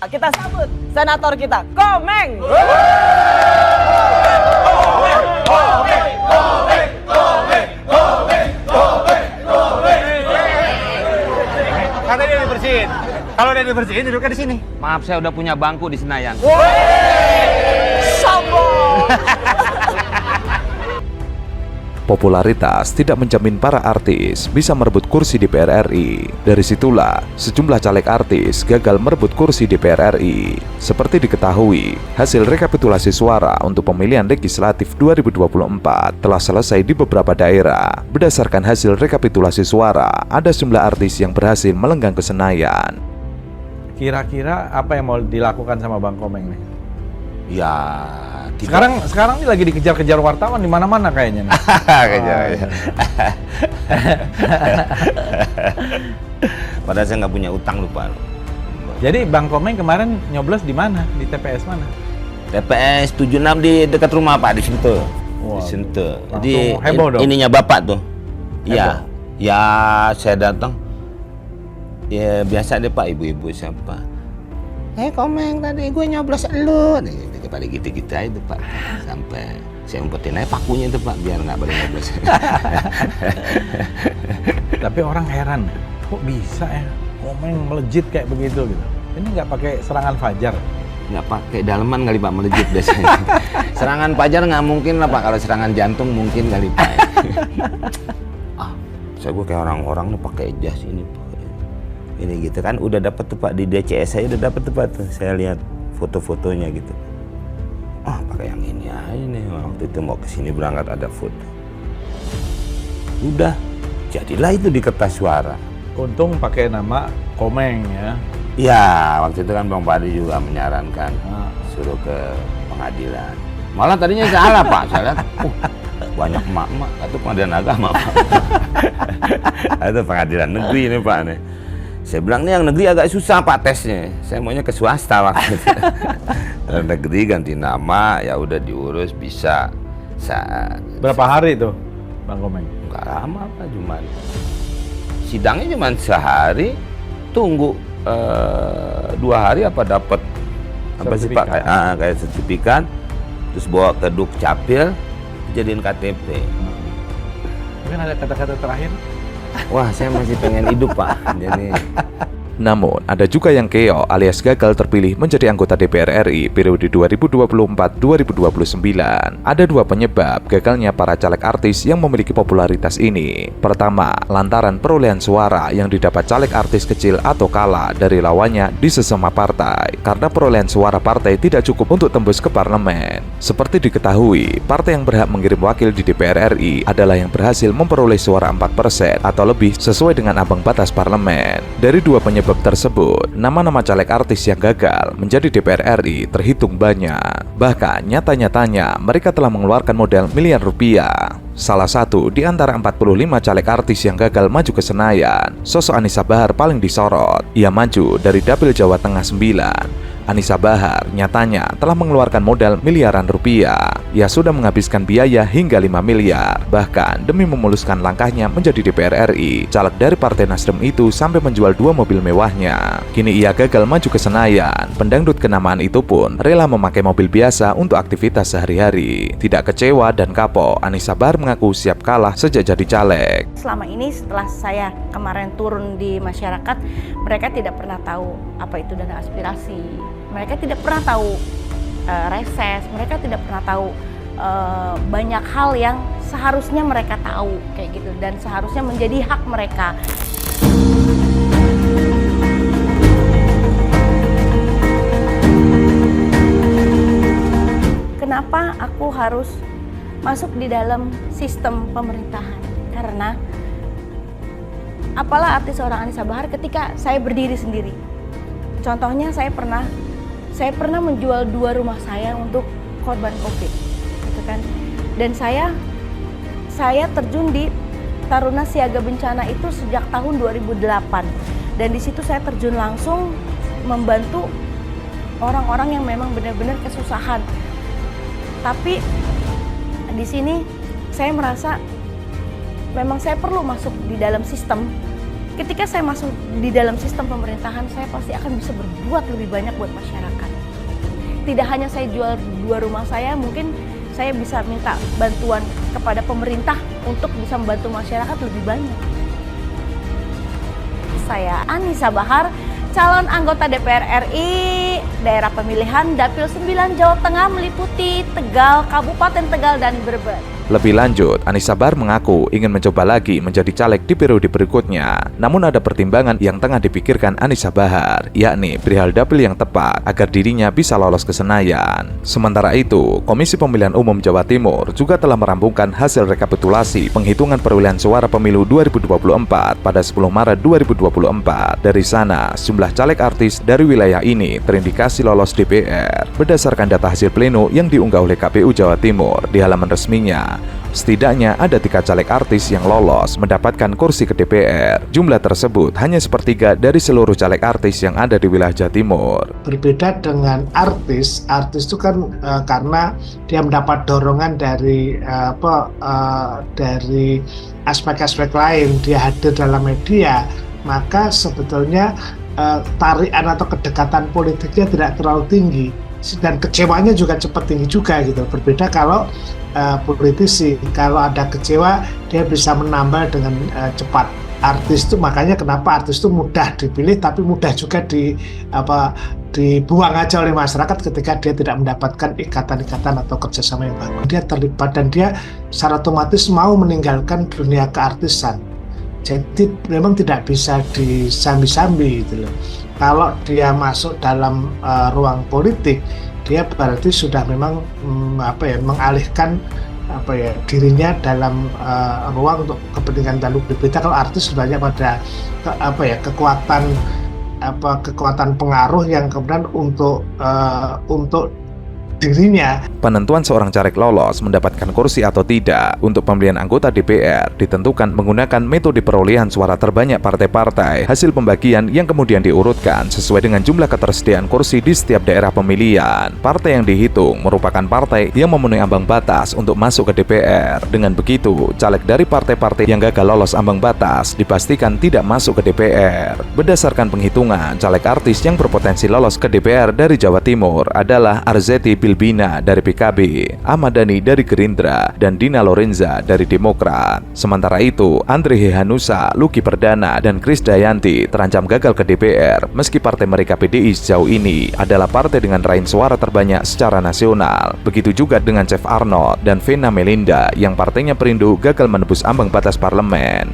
Kita sambut senator kita, Komeng. Katanya dia dibersihin. Kalau dia dibersihin, duduknya di sini. Maaf, saya udah punya bangku di Senayan. Sombong. Popularitas tidak menjamin para artis bisa merebut kursi DPR RI. Dari situlah, sejumlah caleg artis gagal merebut kursi DPR RI. Seperti diketahui, hasil rekapitulasi suara untuk pemilihan legislatif 2024 telah selesai di beberapa daerah. Berdasarkan hasil rekapitulasi suara, ada sejumlah artis yang berhasil melenggang ke Senayan. Kira-kira apa yang mau dilakukan sama Bang Komeng nih? Ya, tidak. Sekarang ini lagi dikejar-kejar wartawan di mana-mana kayaknya nih. Padahal saya nggak punya utang, lupa. Jadi Bang Komeng kemarin nyoblos di mana? Di TPS mana? TPS 76 di dekat rumah Pak, di Sentul. Wah, Di Sentul. langsung Jadi heboh dong. ininya Bapak tuh. Heboh. Iya. Ya, saya datang. Ya biasa deh Pak, ibu-ibu siapa. Komeng tadi gue nyoblos elu. Nih, pada gitu-gitu aja tuh Pak. Sampai saya umpetin aja pakunya itu Pak, biar nggak boleh nyoblos. Tapi orang heran, kok bisa ya Komeng melejit kayak begitu gitu. Ini nggak pakai serangan fajar. Nggak pakai daleman kali Pak, melejit biasanya. Serangan fajar nggak mungkin lah Pak, kalau serangan jantung mungkin kali Pak. Saya gue kayak orang-orang nih pakai jas ini Pak. Ini gitu kan udah dapat tuh Pak, di DCS saya udah dapat tuh Pak tuh. Saya lihat foto-fotonya gitu. Pakai yang ini aja nih. Waktu itu mau kesini berangkat ada foto. Udah, jadilah itu di kertas suara. Untung pakai nama Komeng ya. Iya, waktu itu kan Bang Padi juga menyarankan suruh ke pengadilan. Malah tadinya salah Pak, saya lihat banyak emak-emak, atau pengadilan agama Pak. Itu pengadilan negeri ini Pak nih. Saya bilang nih yang negeri agak susah Pak tesnya. Saya maunya ke swasta waktu itu. Negeri ganti nama, ya udah diurus bisa. Berapa hari tuh Bang Komeng? Enggak lama Pak, cuman sidangnya cuman sehari, tunggu 2 hari apa dapat apa sih Pak, kayak sertifikat, terus bawa ke Dukcapil, jadiin KTP. Mungkin ada kata-kata terakhir? Wah, saya masih pengen hidup Pak. Jadi Namun, ada juga yang keok alias gagal terpilih menjadi anggota DPR RI periode 2024-2029. Ada dua penyebab gagalnya para caleg artis yang memiliki popularitas ini. Pertama, lantaran perolehan suara yang didapat caleg artis kecil atau kalah dari lawannya di sesama partai, karena perolehan suara partai tidak cukup untuk tembus ke parlemen. Seperti diketahui, partai yang berhak mengirim wakil di DPR RI adalah yang berhasil memperoleh suara 4% atau lebih sesuai dengan ambang batas parlemen. Dari dua penyebab tersebut, nama-nama caleg artis yang gagal menjadi DPR RI terhitung banyak. Bahkan nyata-nyatanya mereka telah mengeluarkan modal miliar rupiah. Salah satu di antara 45 caleg artis yang gagal maju ke Senayan, sosok Anissa Bahar paling disorot. Ia maju dari Dapil Jawa Tengah 9. Anissa Bahar nyatanya telah mengeluarkan modal miliaran rupiah. Ia sudah menghabiskan biaya hingga 5 miliar. Bahkan demi memuluskan langkahnya menjadi DPR RI, caleg dari Partai Nasdem itu sampai menjual 2 mobil mewahnya. Kini ia gagal maju ke Senayan. Pendangdut kenamaan itu pun rela memakai mobil biasa untuk aktivitas sehari-hari. Tidak kecewa dan kapok, Anissa Bahar mengaku siap kalah sejak jadi caleg. Selama ini setelah saya kemarin turun di masyarakat, mereka tidak pernah tahu apa itu dana aspirasi. Mereka tidak pernah tahu reses, mereka tidak pernah tahu banyak hal yang seharusnya mereka tahu kayak gitu, dan seharusnya menjadi hak mereka. Kenapa aku harus masuk di dalam sistem pemerintahan? Karena apalah arti seorang Anissa Bahar ketika saya berdiri sendiri. Contohnya saya pernah menjual 2 rumah saya untuk korban COVID, gitu kan. Dan saya terjun di Taruna Siaga Bencana itu sejak tahun 2008. Dan di situ saya terjun langsung membantu orang-orang yang memang benar-benar kesusahan. Tapi di sini saya merasa memang saya perlu masuk di dalam sistem ketika saya masuk di dalam sistem pemerintahan, saya pasti akan bisa berbuat lebih banyak buat masyarakat. Tidak hanya saya jual 2 rumah saya, mungkin saya bisa minta bantuan kepada pemerintah untuk bisa membantu masyarakat lebih banyak. Saya Anissa Bahar, calon anggota DPR RI, daerah pemilihan Dapil 9 Jawa Tengah meliputi Tegal, Kabupaten Tegal, dan Brebes. Lebih lanjut, Anissa Bahar mengaku ingin mencoba lagi menjadi caleg di periode berikutnya. Namun ada pertimbangan yang tengah dipikirkan Anissa Bahar, yakni perihal dapil yang tepat agar dirinya bisa lolos ke Senayan. Sementara itu, Komisi Pemilihan Umum Jawa Timur juga telah merampungkan hasil rekapitulasi penghitungan perolehan suara pemilu 2024 pada 10 Maret 2024. Dari sana, sejumlah caleg artis dari wilayah ini terindikasi lolos DPR berdasarkan data hasil pleno yang diunggah oleh KPU Jawa Timur di halaman resminya. Setidaknya ada 3 caleg artis yang lolos mendapatkan kursi ke DPR. Jumlah tersebut hanya sepertiga dari seluruh caleg artis yang ada di wilayah Jawa Timur. Berbeda dengan artis itu kan karena dia mendapat dorongan dari dari aspek-aspek lain, dia hadir dalam media, maka sebetulnya tarikan atau kedekatan politiknya tidak terlalu tinggi dan kecewanya juga cepat tinggi juga gitu. Berbeda kalau politisi, kalau ada kecewa dia bisa menambal dengan cepat. Artis itu makanya kenapa artis itu mudah dipilih tapi mudah juga dibuang aja oleh masyarakat ketika dia tidak mendapatkan ikatan-ikatan atau kerjasama yang bagus. Dia terlibat dan dia secara otomatis mau meninggalkan dunia keartisan. Jadi memang tidak bisa disambi-sambi gitu loh. Kalau dia masuk dalam ruang politik, dia berarti sudah memang mengalihkan dirinya dalam ruang untuk kepentingan lalu berbeda. Kalau artis banyak pada kekuatan pengaruh yang kemudian untuk dirinya. Penentuan seorang caleg lolos mendapatkan kursi atau tidak untuk pemilihan anggota DPR ditentukan menggunakan metode perolehan suara terbanyak partai-partai hasil pembagian yang kemudian diurutkan sesuai dengan jumlah ketersediaan kursi di setiap daerah pemilihan. Partai yang dihitung merupakan partai yang memenuhi ambang batas untuk masuk ke DPR. Dengan begitu, caleg dari partai-partai yang gagal lolos ambang batas dipastikan tidak masuk ke DPR. Berdasarkan penghitungan, caleg artis yang berpotensi lolos ke DPR dari Jawa Timur adalah Arzetti Bilbina dari PKB, Ahmad Dhani dari Gerindra, dan Dina Lorenza dari Demokrat. Sementara itu, Andre Hehanusa, Lucky Perdana, dan Krisdayanti terancam gagal ke DPR meski partai mereka PDI sejauh ini adalah partai dengan raihan suara terbanyak secara nasional. Begitu juga dengan Chef Arnold dan Vena Melinda yang partainya Perindo gagal menembus ambang batas parlemen.